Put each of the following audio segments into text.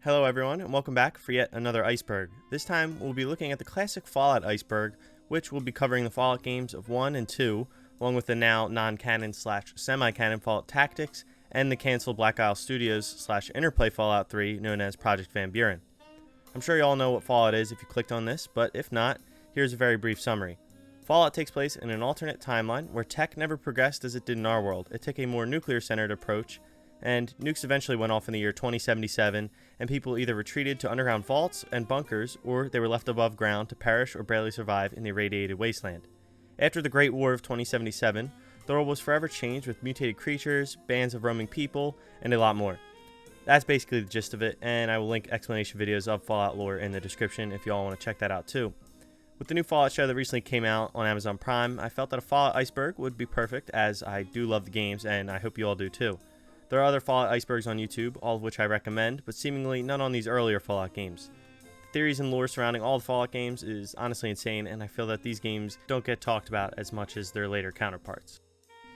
Hello everyone, and welcome back for yet another Iceberg. This time, we'll be looking at the classic Fallout Iceberg, which will be covering the Fallout games of 1 and 2, along with the now non-canon / semi-canon Fallout Tactics, and the cancelled Black Isle Studios / Interplay Fallout 3, known as Project Van Buren. I'm sure you all know what Fallout is if you clicked on this, but if not, here's a very brief summary. Fallout takes place in an alternate timeline where tech never progressed as it did in our world. It took a more nuclear-centered approach, and nukes eventually went off in the year 2077, and people either retreated to underground vaults and bunkers, or they were left above ground to perish or barely survive in the irradiated wasteland. After the Great War of 2077, the world was forever changed with mutated creatures, bands of roaming people, and a lot more. That's basically the gist of it, and I will link explanation videos of Fallout lore in the description if you all want to check that out too. With the new Fallout show that recently came out on Amazon Prime, I felt that a Fallout Iceberg would be perfect, as I do love the games, and I hope you all do too. There are other Fallout Icebergs on YouTube, all of which I recommend, but seemingly none on these earlier Fallout games. The theories and lore surrounding all the Fallout games is honestly insane, and I feel that these games don't get talked about as much as their later counterparts.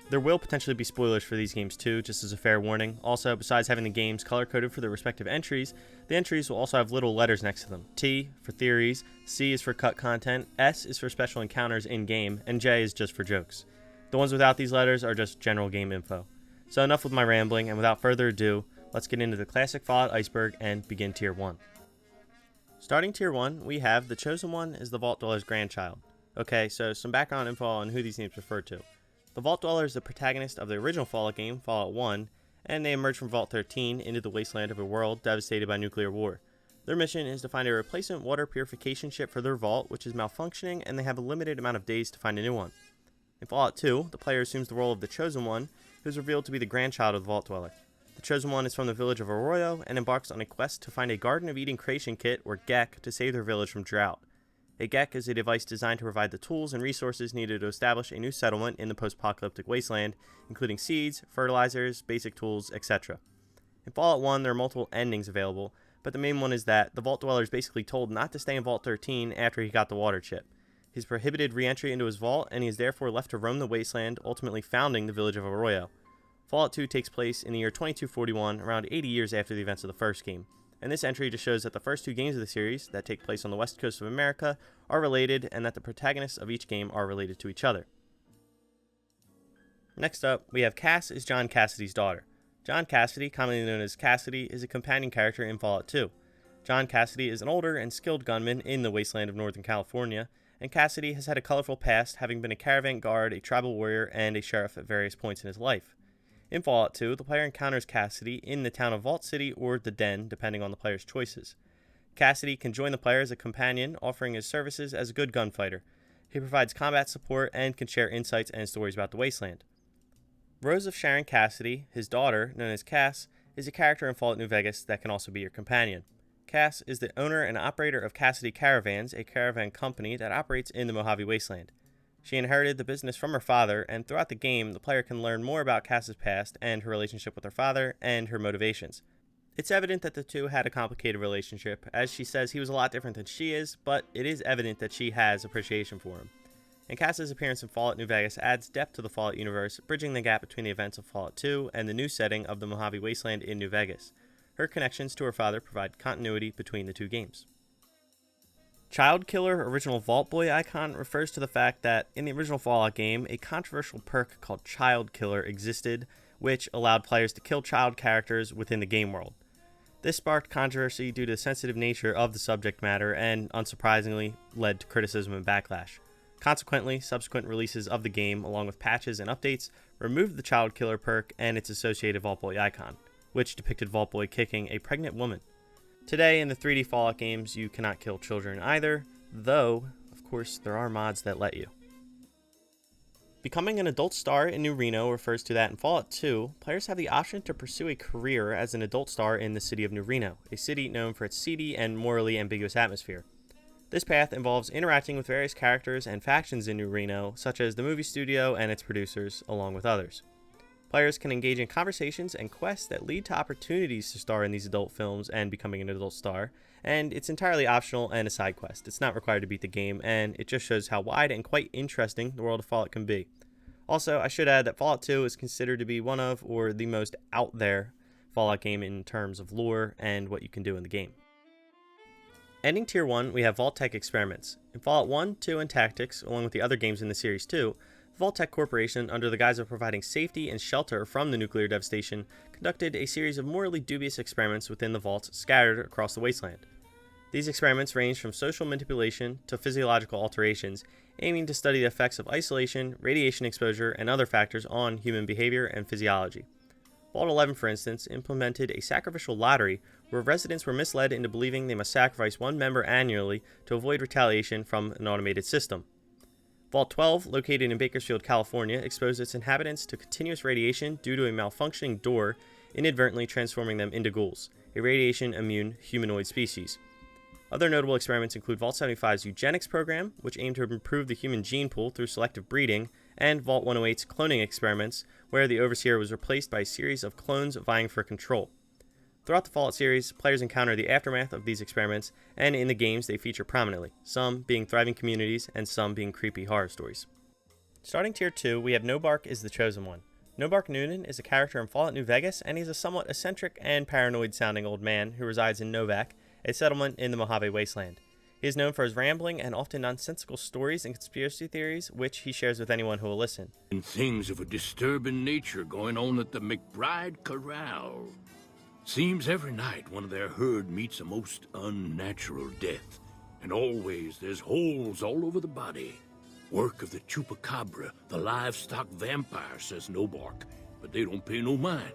There will potentially be spoilers for these games too, just as a fair warning. Also, besides having the games color-coded for their respective entries, the entries will also have little letters next to them. T for theories, C is for cut content, S is for special encounters in-game, and J is just for jokes. The ones without these letters are just general game info. So enough with my rambling, and without further ado, let's get into the classic Fallout Iceberg and begin Tier 1. Starting Tier 1, we have the Chosen One is the Vault Dweller's grandchild. Okay, so some background info on who these names refer to. The Vault Dweller is the protagonist of the original Fallout game, Fallout 1, and they emerge from Vault 13 into the wasteland of a world devastated by nuclear war. Their mission is to find a replacement water purification ship for their vault, which is malfunctioning, and they have a limited amount of days to find a new one. In Fallout 2, the player assumes the role of the Chosen One, who is revealed to be the grandchild of the Vault Dweller. The Chosen One is from the village of Arroyo and embarks on a quest to find a Garden of Eden creation kit, or GECK, to save their village from drought. A GECK is a device designed to provide the tools and resources needed to establish a new settlement in the post-apocalyptic wasteland, including seeds, fertilizers, basic tools, etc. In Fallout 1, there are multiple endings available, but the main one is that the Vault Dweller is basically told not to stay in Vault 13 after he got the water chip. He's prohibited re-entry into his vault, and he is therefore left to roam the wasteland, ultimately founding the village of Arroyo. Fallout 2 takes place in the year 2241, around 80 years after the events of the first game, and this entry just shows that the first two games of the series, that take place on the west coast of America, are related, and that the protagonists of each game are related to each other. Next up, we have Cass is John Cassidy's daughter. John Cassidy, commonly known as Cassidy, is a companion character in Fallout 2. John Cassidy is an older and skilled gunman in the wasteland of Northern California, and Cassidy has had a colorful past, having been a caravan guard, a tribal warrior, and a sheriff at various points in his life. In Fallout 2, the player encounters Cassidy in the town of Vault City or the Den, depending on the player's choices. Cassidy can join the player as a companion, offering his services as a good gunfighter. He provides combat support and can share insights and stories about the wasteland. Rose of Sharon Cassidy, his daughter, known as Cass, is a character in Fallout New Vegas that can also be your companion. Cass is the owner and operator of Cassidy Caravans, a caravan company that operates in the Mojave Wasteland. She inherited the business from her father, and throughout the game, the player can learn more about Cass's past and her relationship with her father and her motivations. It's evident that the two had a complicated relationship, as she says he was a lot different than she is, but it is evident that she has appreciation for him. And Cass's appearance in Fallout New Vegas adds depth to the Fallout universe, bridging the gap between the events of Fallout 2 and the new setting of the Mojave Wasteland in New Vegas. Her connections to her father provide continuity between the two games. Child Killer original Vault Boy icon refers to the fact that in the original Fallout game, a controversial perk called Child Killer existed, which allowed players to kill child characters within the game world. This sparked controversy due to the sensitive nature of the subject matter and, unsurprisingly, led to criticism and backlash. Consequently, subsequent releases of the game, along with patches and updates, removed the Child Killer perk and its associated Vault Boy icon, which depicted Vault Boy kicking a pregnant woman. Today, in the 3D Fallout games, you cannot kill children either, though, of course, there are mods that let you. Becoming an adult star in New Reno refers to that in Fallout 2, players have the option to pursue a career as an adult star in the city of New Reno, a city known for its seedy and morally ambiguous atmosphere. This path involves interacting with various characters and factions in New Reno, such as the movie studio and its producers, along with others. Players can engage in conversations and quests that lead to opportunities to star in these adult films and becoming an adult star, and it's entirely optional and a side quest. It's not required to beat the game, and it just shows how wide and quite interesting the world of Fallout can be. Also, I should add that Fallout 2 is considered to be one of, or the most out there Fallout game in terms of lore and what you can do in the game. Ending Tier 1, we have Vault-Tec Experiments. In Fallout 1, 2, and Tactics, along with the other games in the series too, the Vault-Tec Corporation, under the guise of providing safety and shelter from the nuclear devastation, conducted a series of morally dubious experiments within the vaults scattered across the wasteland. These experiments range from social manipulation to physiological alterations, aiming to study the effects of isolation, radiation exposure, and other factors on human behavior and physiology. Vault 11, for instance, implemented a sacrificial lottery where residents were misled into believing they must sacrifice one member annually to avoid retaliation from an automated system. Vault 12, located in Bakersfield, California, exposed its inhabitants to continuous radiation due to a malfunctioning door, inadvertently transforming them into ghouls, a radiation-immune humanoid species. Other notable experiments include Vault 75's eugenics program, which aimed to improve the human gene pool through selective breeding, and Vault 108's cloning experiments, where the Overseer was replaced by a series of clones vying for control. Throughout the Fallout series, players encounter the aftermath of these experiments, and in the games they feature prominently, some being thriving communities and some being creepy horror stories. Starting Tier 2, we have Nobark is the Chosen One. Nobark Noonan is a character in Fallout New Vegas, and he's a somewhat eccentric and paranoid-sounding old man who resides in Novak, a settlement in the Mojave Wasteland. He is known for his rambling and often nonsensical stories and conspiracy theories, which he shares with anyone who will listen. And things of a disturbing nature going on at the McBride Corral. Seems every night one of their herd meets a most unnatural death, and always there's holes all over the body. Work of the chupacabra, the livestock vampire, says Nobark, but they don't pay no mind.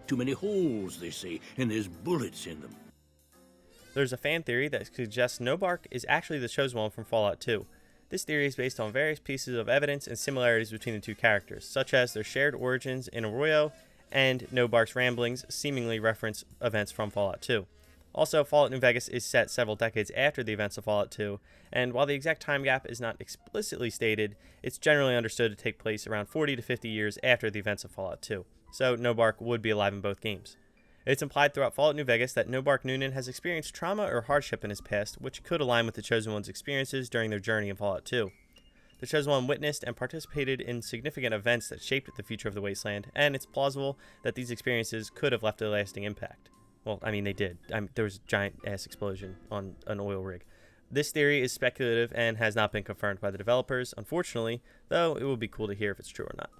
Too many holes, they say, and there's bullets in them. There's a fan theory that suggests Nobark is actually the Chosen One from Fallout 2. This theory is based on various pieces of evidence and similarities between the two characters, such as their shared origins in Arroyo, and Nobark's ramblings seemingly reference events from Fallout 2. Also, Fallout New Vegas is set several decades after the events of Fallout 2, and while the exact time gap is not explicitly stated, it's generally understood to take place around 40 to 50 years after the events of Fallout 2, so Nobark would be alive in both games. It's implied throughout Fallout New Vegas that Nobark Noonan has experienced trauma or hardship in his past, which could align with the Chosen One's experiences during their journey in Fallout 2. The Chosen One witnessed and participated in significant events that shaped the future of the Wasteland, and it's plausible that these experiences could have left a lasting impact. Well, I mean, they did. There was a giant-ass explosion on an oil rig. This theory is speculative and has not been confirmed by the developers, unfortunately, though it would be cool to hear if it's true or not.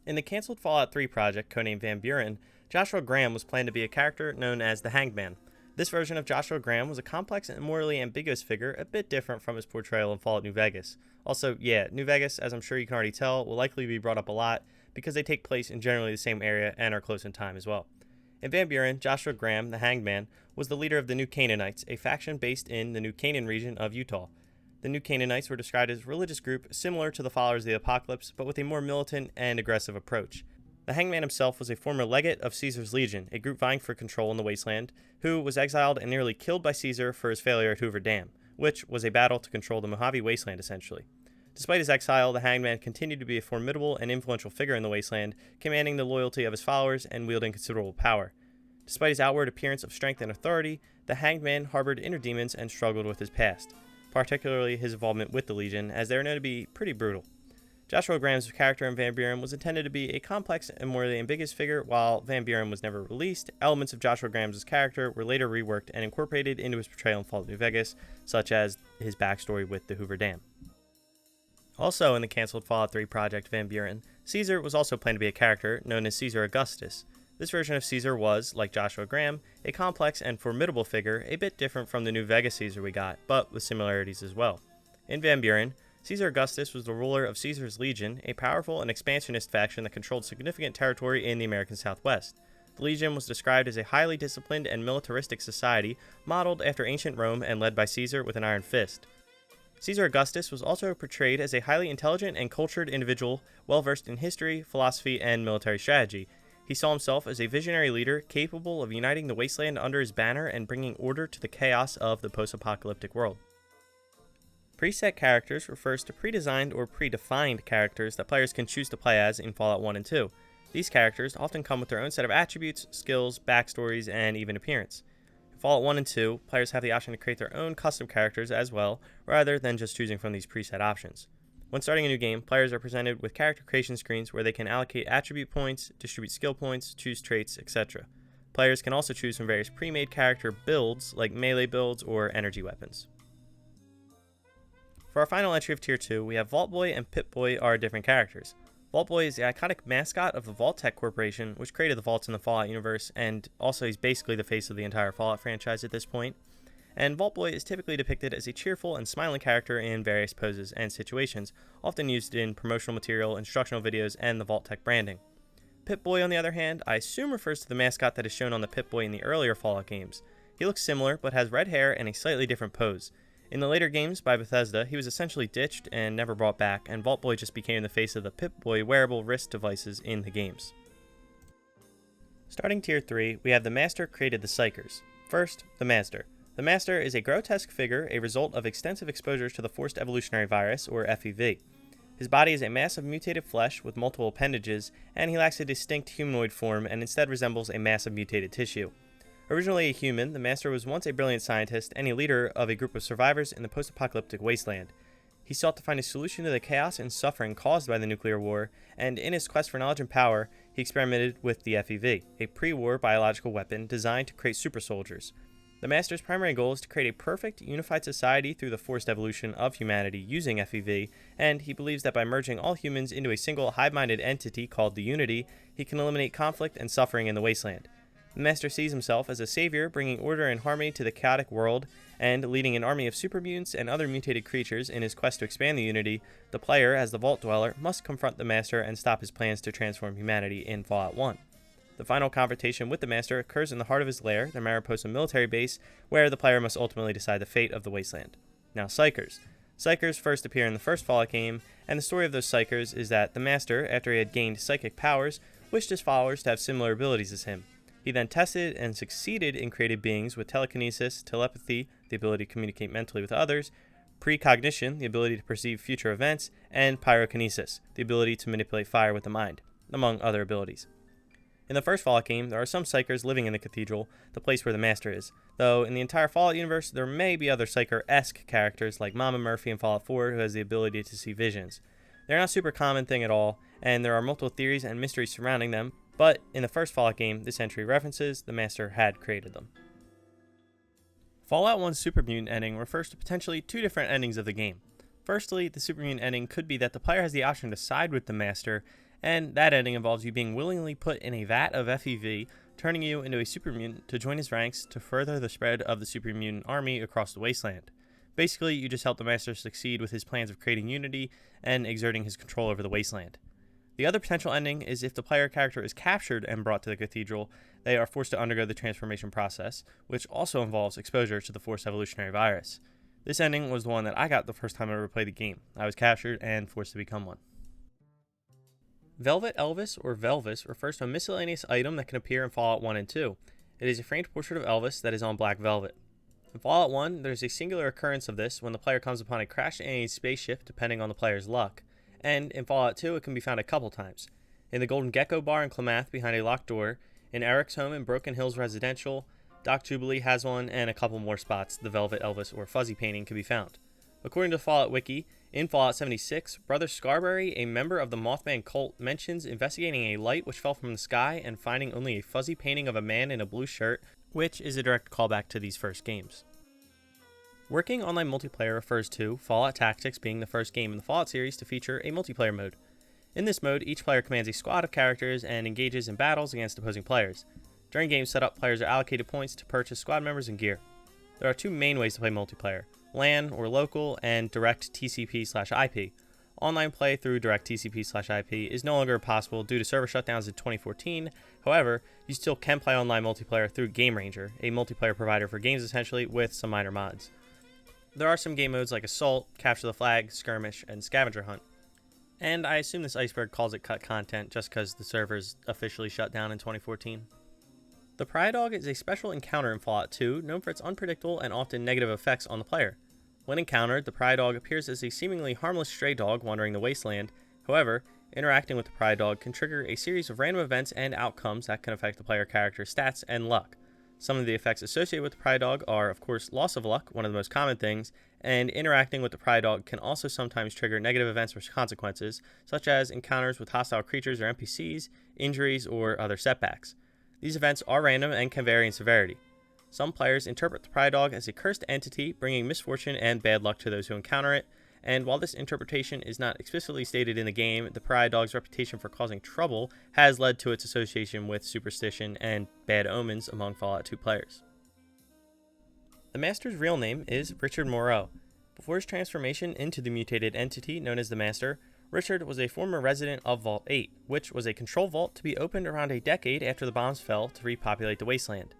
In the cancelled Fallout 3 project, codenamed Van Buren, Joshua Graham was planned to be a character known as the Hanged Man. This version of Joshua Graham was a complex and morally ambiguous figure, a bit different from his portrayal in Fallout New Vegas. Also, yeah, New Vegas, as I'm sure you can already tell, will likely be brought up a lot because they take place in generally the same area and are close in time as well. In Van Buren, Joshua Graham, the Hanged Man, was the leader of the New Canaanites, a faction based in the New Canaan region of Utah. The New Canaanites were described as a religious group similar to the followers of the Apocalypse, but with a more militant and aggressive approach. The Hangman himself was a former legate of Caesar's Legion, a group vying for control in the Wasteland, who was exiled and nearly killed by Caesar for his failure at Hoover Dam, which was a battle to control the Mojave Wasteland essentially. Despite his exile, the Hangman continued to be a formidable and influential figure in the Wasteland, commanding the loyalty of his followers and wielding considerable power. Despite his outward appearance of strength and authority, the Hanged Man harbored inner demons and struggled with his past, particularly his involvement with the Legion, as they were known to be pretty brutal. Joshua Graham's character in Van Buren was intended to be a complex and morally ambiguous figure. While Van Buren was never released, elements of Joshua Graham's character were later reworked and incorporated into his portrayal in Fallout New Vegas, such as his backstory with the Hoover Dam. Also in the cancelled Fallout 3 project Van Buren, Caesar was also planned to be a character known as Caesar Augustus. This version of Caesar was, like Joshua Graham, a complex and formidable figure, a bit different from the New Vegas Caesar we got, but with similarities as well. In Van Buren, Caesar Augustus was the ruler of Caesar's Legion, a powerful and expansionist faction that controlled significant territory in the American Southwest. The Legion was described as a highly disciplined and militaristic society, modeled after ancient Rome and led by Caesar with an iron fist. Caesar Augustus was also portrayed as a highly intelligent and cultured individual, well-versed in history, philosophy, and military strategy. He saw himself as a visionary leader capable of uniting the wasteland under his banner and bringing order to the chaos of the post-apocalyptic world. Preset characters refers to pre-designed or predefined characters that players can choose to play as in Fallout 1 and 2. These characters often come with their own set of attributes, skills, backstories, and even appearance. In Fallout 1 and 2, players have the option to create their own custom characters as well, rather than just choosing from these preset options. When starting a new game, players are presented with character creation screens where they can allocate attribute points, distribute skill points, choose traits, etc. Players can also choose from various pre-made character builds, like melee builds or energy weapons. For our final entry of Tier 2, we have Vault Boy and Pip Boy are different characters. Vault Boy is the iconic mascot of the Vault-Tec Corporation, which created the vaults in the Fallout universe, and also he's basically the face of the entire Fallout franchise at this point. And Vault Boy is typically depicted as a cheerful and smiling character in various poses and situations, often used in promotional material, instructional videos, and the Vault-Tec branding. Pip Boy, on the other hand, I assume refers to the mascot that is shown on the Pip Boy in the earlier Fallout games. He looks similar, but has red hair and a slightly different pose. In the later games by Bethesda, he was essentially ditched and never brought back, and Vault Boy just became the face of the Pip Boy wearable wrist devices in the games. Starting Tier 3, we have the Master created the Psychers. First, the Master. The Master is a grotesque figure, a result of extensive exposures to the Forced Evolutionary Virus, or FEV. His body is a mass of mutated flesh with multiple appendages, and he lacks a distinct humanoid form and instead resembles a mass of mutated tissue. Originally a human, the Master was once a brilliant scientist and a leader of a group of survivors in the post-apocalyptic wasteland. He sought to find a solution to the chaos and suffering caused by the nuclear war, and in his quest for knowledge and power, he experimented with the FEV, a pre-war biological weapon designed to create super soldiers. The Master's primary goal is to create a perfect, unified society through the forced evolution of humanity using FEV, and he believes that by merging all humans into a single hive-minded entity called the Unity, he can eliminate conflict and suffering in the wasteland. The Master sees himself as a savior, bringing order and harmony to the chaotic world, and leading an army of super mutants and other mutated creatures in his quest to expand the Unity. The player, as the Vault Dweller, must confront the Master and stop his plans to transform humanity in Fallout 1. The final confrontation with the Master occurs in the heart of his lair, the Mariposa military base, where the player must ultimately decide the fate of the wasteland. Now, Psychers. Psychers first appear in the first Fallout game, and the story of those Psychers is that the Master, after he had gained psychic powers, wished his followers to have similar abilities as him. He then tested and succeeded in creating beings with telekinesis, telepathy, the ability to communicate mentally with others, precognition, the ability to perceive future events, and pyrokinesis, the ability to manipulate fire with the mind, among other abilities. In the first Fallout game, there are some Psychers living in the Cathedral, the place where the Master is, though in the entire Fallout universe, there may be other Psycher-esque characters like Mama Murphy in Fallout 4 who has the ability to see visions. They're not a super common thing at all, and there are multiple theories and mysteries surrounding them, but in the first Fallout game, this entry references the Master had created them. Fallout 1's Super Mutant ending refers to potentially two different endings of the game. Firstly, the Super Mutant ending could be that the player has the option to side with the Master, and that ending involves you being willingly put in a vat of FEV, turning you into a super mutant to join his ranks to further the spread of the super mutant army across the wasteland. Basically, you just help the Master succeed with his plans of creating unity and exerting his control over the wasteland. The other potential ending is if the player character is captured and brought to the Cathedral, they are forced to undergo the transformation process, which also involves exposure to the Forced Evolutionary Virus. This ending was the one that I got the first time I ever played the game. I was captured and forced to become one. Velvet Elvis, or Velvis, refers to a miscellaneous item that can appear in Fallout 1 and 2. It is a framed portrait of Elvis that is on black velvet. In Fallout 1, there is a singular occurrence of this when the player comes upon a crashed alien spaceship, depending on the player's luck. And in Fallout 2, it can be found a couple times. In the Golden Gecko Bar in Klamath behind a locked door, in Eric's home in Broken Hills Residential, Doc Jubilee has one, and a couple more spots the Velvet Elvis or Fuzzy painting can be found. According to the Fallout Wiki, in Fallout 76, Brother Scarberry, a member of the Mothman cult, mentions investigating a light which fell from the sky and finding only a fuzzy painting of a man in a blue shirt, which is a direct callback to these first games. Working online multiplayer refers to Fallout Tactics being the first game in the Fallout series to feature a multiplayer mode. In this mode, each player commands a squad of characters and engages in battles against opposing players. During game setup, players are allocated points to purchase squad members and gear. There are two main ways to play multiplayer: LAN or local, and direct TCP/IP. Online play through direct TCP/IP is no longer possible due to server shutdowns in 2014. However, you still can play online multiplayer through Game Ranger, a multiplayer provider for games essentially, with some minor mods. There are some game modes like Assault, Capture the Flag, Skirmish, and Scavenger Hunt. And I assume this Iceberg calls it cut content just because the servers officially shut down in 2014. The Pry Dog is a special encounter in Fallout 2, known for its unpredictable and often negative effects on the player. When encountered, the Pry Dog appears as a seemingly harmless stray dog wandering the wasteland. However, interacting with the Pry Dog can trigger a series of random events and outcomes that can affect the player character's stats and luck. Some of the effects associated with the Pride Dog are, of course, loss of luck, one of the most common things, and interacting with the Pride Dog can also sometimes trigger negative events or consequences, such as encounters with hostile creatures or NPCs, injuries, or other setbacks. These events are random and can vary in severity. Some players interpret the Pride Dog as a cursed entity, bringing misfortune and bad luck to those who encounter it, and while this interpretation is not explicitly stated in the game, the Pride Dog's reputation for causing trouble has led to its association with superstition and bad omens among Fallout 2 players. The Master's real name is Richard Moreau. Before his transformation into the mutated entity known as the Master, Richard was a former resident of Vault 8, which was a control vault to be opened around a decade after the bombs fell to repopulate the wasteland.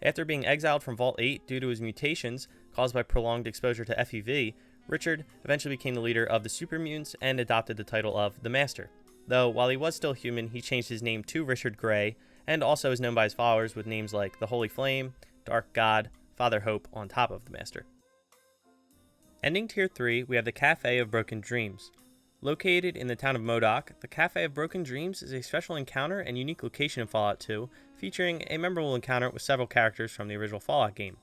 After being exiled from Vault 8 due to his mutations caused by prolonged exposure to FEV, Richard eventually became the leader of the Super Mutants and adopted the title of the Master. Though, while he was still human, he changed his name to Richard Gray, and also is known by his followers with names like the Holy Flame, Dark God, Father Hope on top of the Master. Ending Tier 3, we have the Cafe of Broken Dreams. Located in the town of Modoc, the Cafe of Broken Dreams is a special encounter and unique location in Fallout 2, featuring a memorable encounter with several characters from the original Fallout game.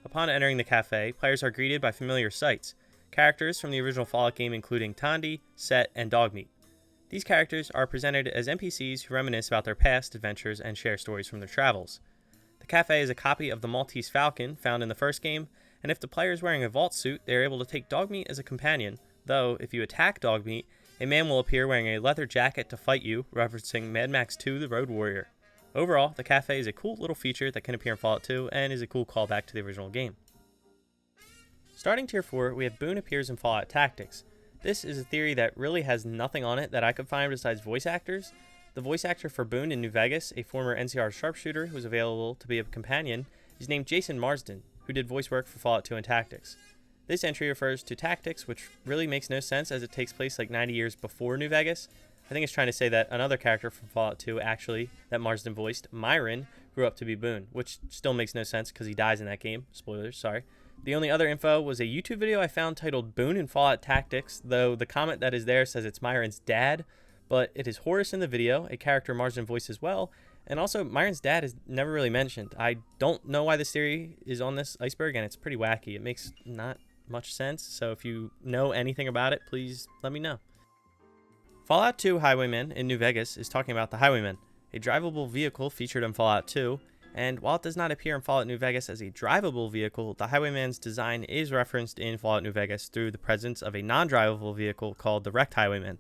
Upon entering the cafe, players are greeted by familiar sights, characters from the original Fallout game including Tondi, Set, and Dogmeat. These characters are presented as NPCs who reminisce about their past adventures and share stories from their travels. The cafe is a copy of the Maltese Falcon found in the first game, and if the player is wearing a vault suit, they are able to take Dogmeat as a companion, though if you attack Dogmeat, a man will appear wearing a leather jacket to fight you, referencing Mad Max 2 The Road Warrior. Overall, the cafe is a cool little feature that can appear in Fallout 2 and is a cool callback to the original game. Starting Tier 4, we have Boone appears in Fallout Tactics. This is a theory that really has nothing on it that I could find besides voice actors. The voice actor for Boone in New Vegas, a former NCR sharpshooter who is available to be a companion, is named Jason Marsden, who did voice work for Fallout 2 and Tactics. This entry refers to Tactics, which really makes no sense as it takes place like 90 years before New Vegas. I think it's trying to say that another character from Fallout 2, actually, that Marsden voiced, Myron, grew up to be Boone, which still makes no sense because he dies in that game. Spoilers, sorry. The only other info was a YouTube video I found titled Boone in Fallout Tactics, though the comment that is there says it's Myron's dad, but it is Horace in the video, a character Marsden voiced as well, and also Myron's dad is never really mentioned. I don't know why this theory is on this iceberg, and it's pretty wacky. It makes not much sense, so if you know anything about it, please let me know. Fallout 2 Highwayman in New Vegas is talking about the Highwayman, a drivable vehicle featured in Fallout 2, and while it does not appear in Fallout New Vegas as a drivable vehicle, the Highwayman's design is referenced in Fallout New Vegas through the presence of a non-drivable vehicle called the Wrecked Highwayman.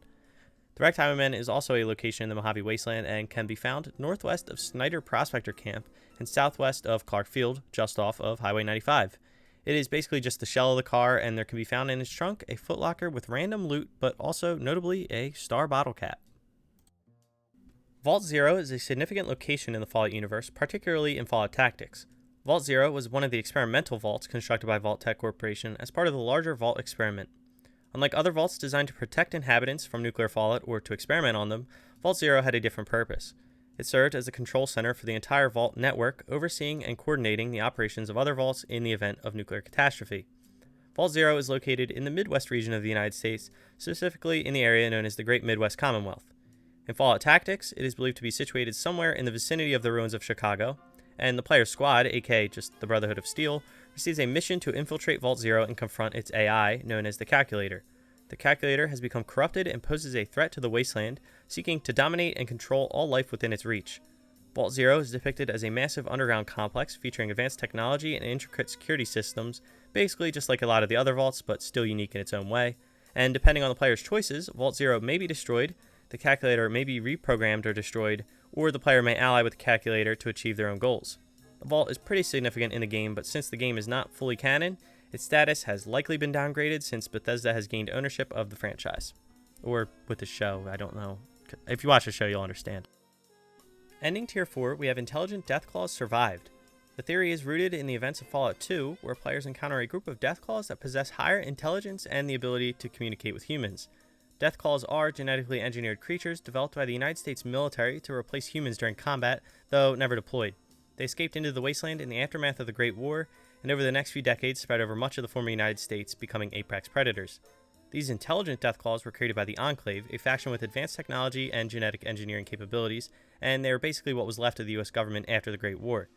The Wrecked Highwayman is also a location in the Mojave Wasteland and can be found northwest of Snyder Prospector Camp and southwest of Clark Field, just off of Highway 95. It is basically just the shell of the car, and there can be found in its trunk a footlocker with random loot, but also, notably, a star bottle cap. Vault Zero is a significant location in the Fallout universe, particularly in Fallout Tactics. Vault Zero was one of the experimental vaults constructed by Vault Tech Corporation as part of the larger Vault experiment. Unlike other vaults designed to protect inhabitants from nuclear fallout or to experiment on them, Vault Zero had a different purpose. It served as a control center for the entire Vault network, overseeing and coordinating the operations of other vaults in the event of nuclear catastrophe. Vault Zero is located in the Midwest region of the United States, specifically in the area known as the Great Midwest Commonwealth. In Fallout Tactics, it is believed to be situated somewhere in the vicinity of the ruins of Chicago, and the player's squad, aka just the Brotherhood of Steel, receives a mission to infiltrate Vault Zero and confront its AI, known as the Calculator. The Calculator has become corrupted and poses a threat to the Wasteland, seeking to dominate and control all life within its reach. Vault Zero is depicted as a massive underground complex featuring advanced technology and intricate security systems, basically just like a lot of the other vaults, but still unique in its own way. And depending on the player's choices, Vault Zero may be destroyed, the Calculator may be reprogrammed or destroyed, or the player may ally with the Calculator to achieve their own goals. The Vault is pretty significant in the game, but since the game is not fully canon, its status has likely been downgraded since Bethesda has gained ownership of the franchise. Or with the show, I don't know. If you watch the show, you'll understand. Ending Tier 4, we have Intelligent Deathclaws Survived. The theory is rooted in the events of Fallout 2, where players encounter a group of Deathclaws that possess higher intelligence and the ability to communicate with humans. Deathclaws are genetically engineered creatures developed by the United States military to replace humans during combat, though never deployed. They escaped into the wasteland in the aftermath of the Great War, and over the next few decades spread over much of the former United States, becoming apex predators. These intelligent Deathclaws were created by the Enclave, a faction with advanced technology and genetic engineering capabilities, and they were basically what was left of the US government after the Great War.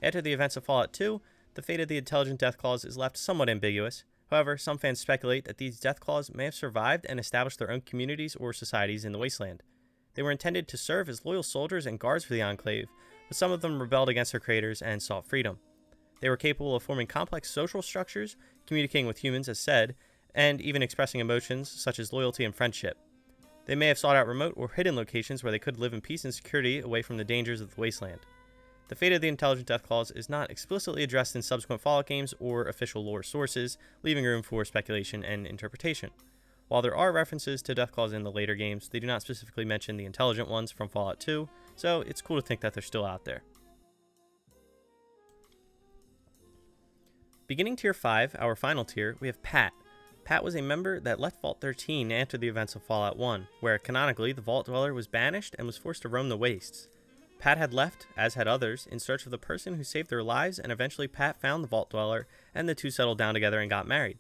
After the events of Fallout 2, the fate of the intelligent death claws is left somewhat ambiguous. However, some fans speculate that these death claws may have survived and established their own communities or societies in the wasteland. They were intended to serve as loyal soldiers and guards for the Enclave, but some of them rebelled against their creators and sought freedom. They were capable of forming complex social structures, communicating with humans as said, and even expressing emotions such as loyalty and friendship. They may have sought out remote or hidden locations where they could live in peace and security away from the dangers of the wasteland. The fate of the intelligent Deathclaws is not explicitly addressed in subsequent Fallout games or official lore sources, leaving room for speculation and interpretation. While there are references to Deathclaws in the later games, they do not specifically mention the intelligent ones from Fallout 2, so it's cool to think that they're still out there. Beginning Tier 5, our final tier, we have Pat. Pat was a member that left Vault 13 after the events of Fallout 1, where canonically the Vault Dweller was banished and was forced to roam the wastes. Pat had left, as had others, in search of the person who saved their lives, and eventually Pat found the Vault Dweller, and the two settled down together and got married.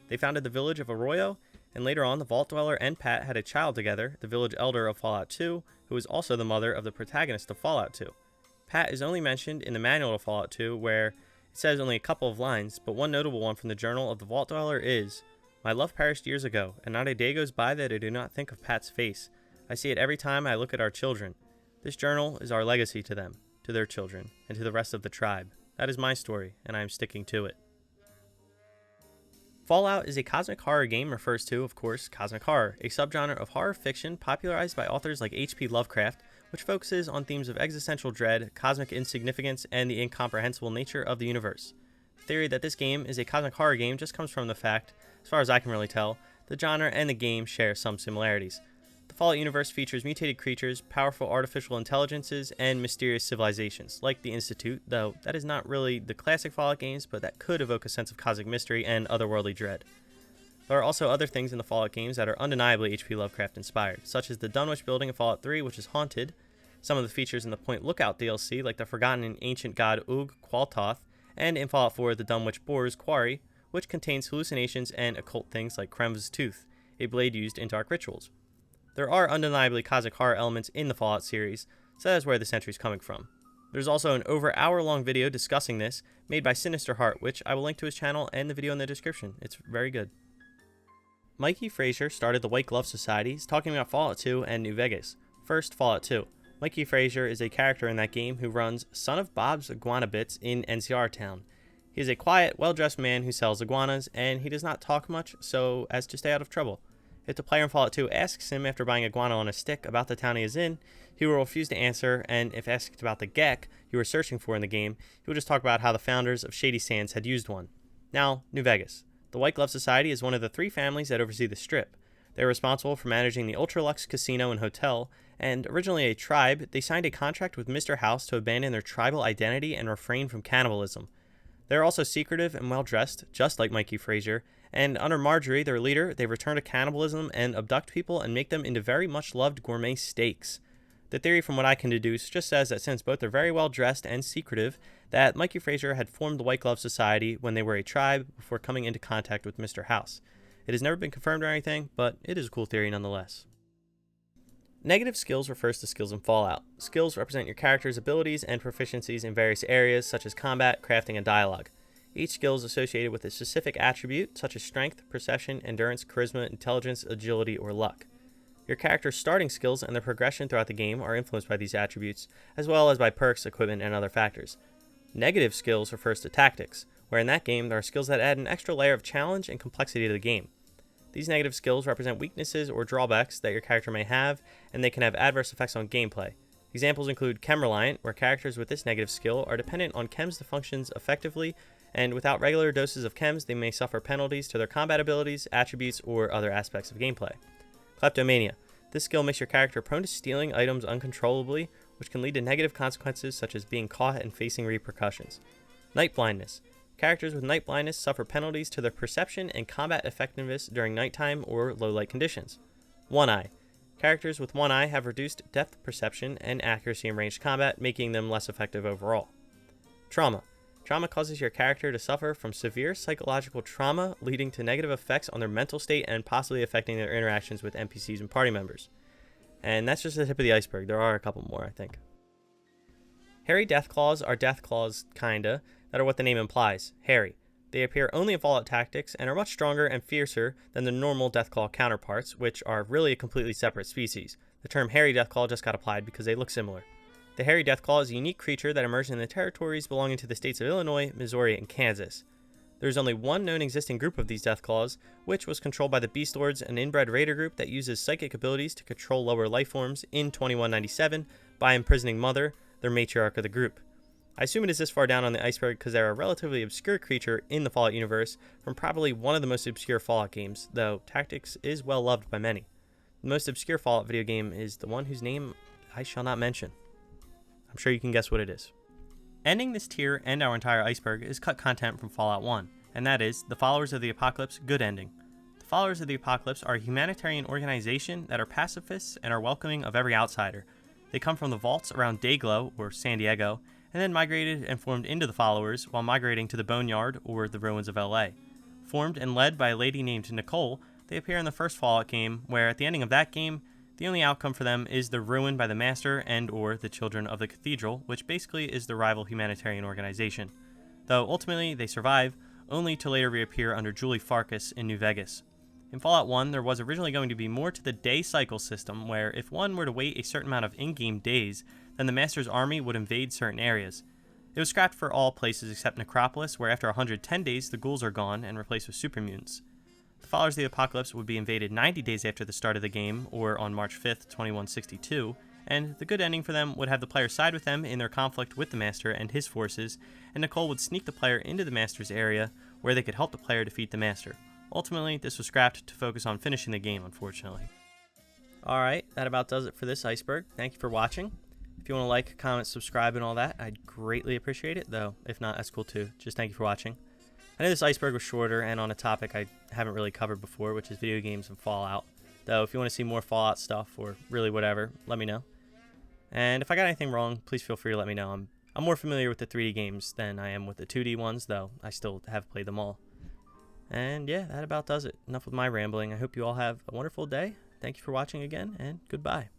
They founded the village of Arroyo, and later on the Vault Dweller and Pat had a child together, the village elder of Fallout 2, who was also the mother of the protagonist of Fallout 2. Pat is only mentioned in the manual of Fallout 2, where it says only a couple of lines, but one notable one from the journal of the Vault Dweller is, "My love perished years ago, and not a day goes by that I do not think of Pat's face. I see it every time I look at our children. This journal is our legacy to them, to their children, and to the rest of the tribe. That is my story, and I am sticking to it." Fallout is a cosmic horror game, refers to, of course, cosmic horror, a subgenre of horror fiction popularized by authors like H.P. Lovecraft, which focuses on themes of existential dread, cosmic insignificance, and the incomprehensible nature of the universe. The theory that this game is a cosmic horror game just comes from the fact, as far as I can really tell, the genre and the game share some similarities. The Fallout universe features mutated creatures, powerful artificial intelligences, and mysterious civilizations, like the Institute, though that is not really the classic Fallout games, but that could evoke a sense of cosmic mystery and otherworldly dread. There are also other things in the Fallout games that are undeniably H.P. Lovecraft inspired, such as the Dunwich building in Fallout 3, which is haunted, some of the features in the Point Lookout DLC, like the forgotten and ancient god Ug Qualtoth, and in Fallout 4, the Dunwich Boar's Quarry, which contains hallucinations and occult things like Kremv's Tooth, a blade used in dark rituals. There are undeniably cosmic horror elements in the Fallout series, so that is where this entry is coming from. There's also an over hour-long video discussing this, made by Sinister Heart, which I will link to his channel and the video in the description. It's very good. Mikey Frazier started the White Glove Societies, talking about Fallout 2 and New Vegas. First, Fallout 2. Mikey Frazier is a character in that game who runs Son of Bob's Iguana Bits in NCR Town. He is a quiet, well-dressed man who sells iguanas, and he does not talk much so as to stay out of trouble. If the player in Fallout 2 asks him after buying iguana on a stick about the town he is in, he will refuse to answer, and if asked about the geck you were searching for in the game, he will just talk about how the founders of Shady Sands had used one. Now, New Vegas. The White Glove Society is one of the 3 families that oversee the Strip. They are responsible for managing the Ultralux Casino and Hotel, and originally a tribe, they signed a contract with Mr. House to abandon their tribal identity and refrain from cannibalism. They are also secretive and well-dressed, just like Mikey Frazier, and under Marjorie, their leader, they return to cannibalism and abduct people and make them into very much loved gourmet steaks. The theory, from what I can deduce, just says that since both are very well-dressed and secretive, that Mikey Frazier had formed the White Glove Society when they were a tribe before coming into contact with Mr. House. It has never been confirmed or anything, but it is a cool theory nonetheless. Negative skills refers to skills in Fallout. Skills represent your character's abilities and proficiencies in various areas such as combat, crafting, and dialogue. Each skill is associated with a specific attribute such as strength, perception, endurance, charisma, intelligence, agility, or luck. Your character's starting skills and their progression throughout the game are influenced by these attributes, as well as by perks, equipment, and other factors. Negative skills refers to tactics, where in that game there are skills that add an extra layer of challenge and complexity to the game. These negative skills represent weaknesses or drawbacks that your character may have, and they can have adverse effects on gameplay. Examples include Chem Reliant, where characters with this negative skill are dependent on chems to function effectively, and without regular doses of chems, they may suffer penalties to their combat abilities, attributes, or other aspects of gameplay. Kleptomania. This skill makes your character prone to stealing items uncontrollably, which can lead to negative consequences such as being caught and facing repercussions. Night Blindness. Characters with night blindness suffer penalties to their perception and combat effectiveness during nighttime or low light conditions. One Eye. Characters with one eye have reduced depth perception and accuracy in ranged combat, making them less effective overall. Trauma. Trauma causes your character to suffer from severe psychological trauma, leading to negative effects on their mental state and possibly affecting their interactions with NPCs and party members. And that's just the tip of the iceberg. There are a couple more, I think. Hairy Deathclaws are Deathclaws, kinda, that are what the name implies, hairy. They appear only in Fallout Tactics and are much stronger and fiercer than the normal Deathclaw counterparts, which are really a completely separate species. The term Hairy Deathclaw just got applied because they look similar. The Hairy Deathclaw is a unique creature that emerged in the territories belonging to the states of Illinois, Missouri, and Kansas. There is only one known existing group of these Deathclaws, which was controlled by the Beast Lords, an inbred raider group that uses psychic abilities to control lower lifeforms in 2197 by imprisoning Mother, their matriarch of the group. I assume it is this far down on the iceberg because they're a relatively obscure creature in the Fallout universe from probably one of the most obscure Fallout games, though Tactics is well loved by many. The most obscure Fallout video game is the one whose name I shall not mention. I'm sure you can guess what it is. Ending this tier and our entire iceberg is cut content from Fallout 1, and that is the Followers of the Apocalypse Good Ending. The Followers of the Apocalypse are a humanitarian organization that are pacifists and are welcoming of every outsider. They come from the vaults around Dayglow, or San Diego, and then migrated and formed into the Followers while migrating to the Boneyard, or the ruins of LA. Formed and led by a lady named Nicole, they appear in the first Fallout game, where at the ending of that game, the only outcome for them is the ruin by the Master and or the Children of the Cathedral, which basically is the rival humanitarian organization. Though ultimately they survive, only to later reappear under Julie Farkas in New Vegas. In Fallout 1, there was originally going to be more to the day cycle system, where if one were to wait a certain amount of in-game days, then the Master's army would invade certain areas. It was scrapped for all places except Necropolis, where after 110 days the ghouls are gone and replaced with super mutants. The Followers of the Apocalypse would be invaded 90 days after the start of the game, or on March 5th, 2162, and the good ending for them would have the player side with them in their conflict with the Master and his forces, and Nicole would sneak the player into the Master's area, where they could help the player defeat the Master. Ultimately, this was scrapped to focus on finishing the game, unfortunately. Alright, that about does it for this iceberg. Thank you for watching. If you want to like, comment, subscribe, and all that, I'd greatly appreciate it, though if not, that's cool too. Just thank you for watching. I know this iceberg was shorter and on a topic I haven't really covered before, which is video games and Fallout. Though, if you want to see more Fallout stuff, or really whatever, let me know. And if I got anything wrong, please feel free to let me know. I'm more familiar with the 3D games than I am with the 2D ones, though I still have played them all. And yeah, that about does it. Enough with my rambling. I hope you all have a wonderful day. Thank you for watching again, and goodbye.